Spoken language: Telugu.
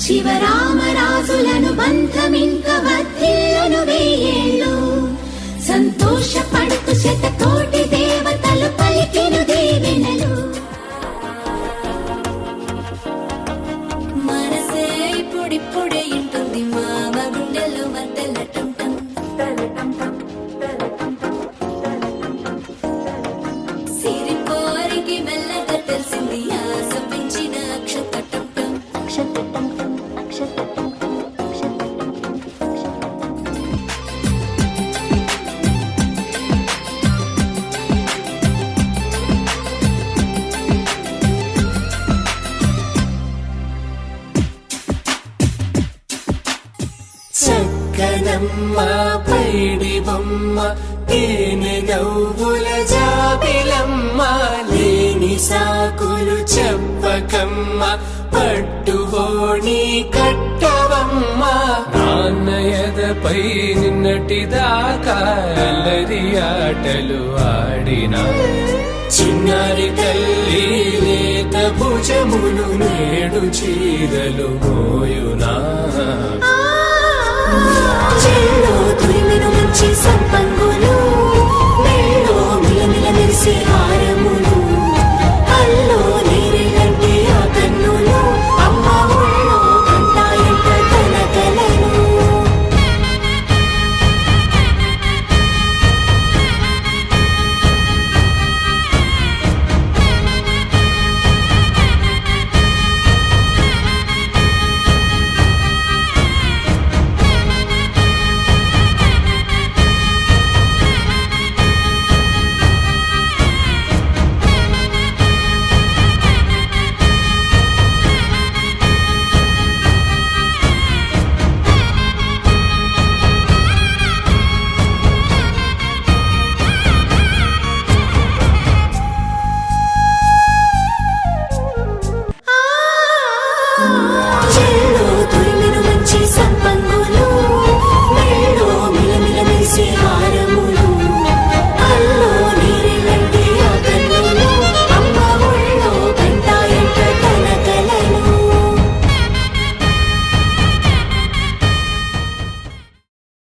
శివరామరాజులను బంధమింక వర్ధిల్లును వేయేళ్ళు సంతోషపడుతు శతకోటి దేవతలు పలికెను దీవెనలు మనసే ఇప్పుడిప్పుడే ఇంటుంది మామ గుండెల్లో మద్దెలటం సిరిపోరికి మెల్లగా తెలిసింది ఆశ పెంచిన అక్షతటం చక్కనమ్మ పైడి బొమ్మ తేనె నవ్వుల జాబిలమ్మ లేని సాకులు చెప్పకమ్మ పట్టువోణి కట్టవమ్మ నాన్నయదపై నిన్నటిదాకా అల్లరి ఆటలు ఆడినా చిన్నారి తల్లి లేత భుజములు నేడు చీరలు మోయునా చెల్లో తురిమి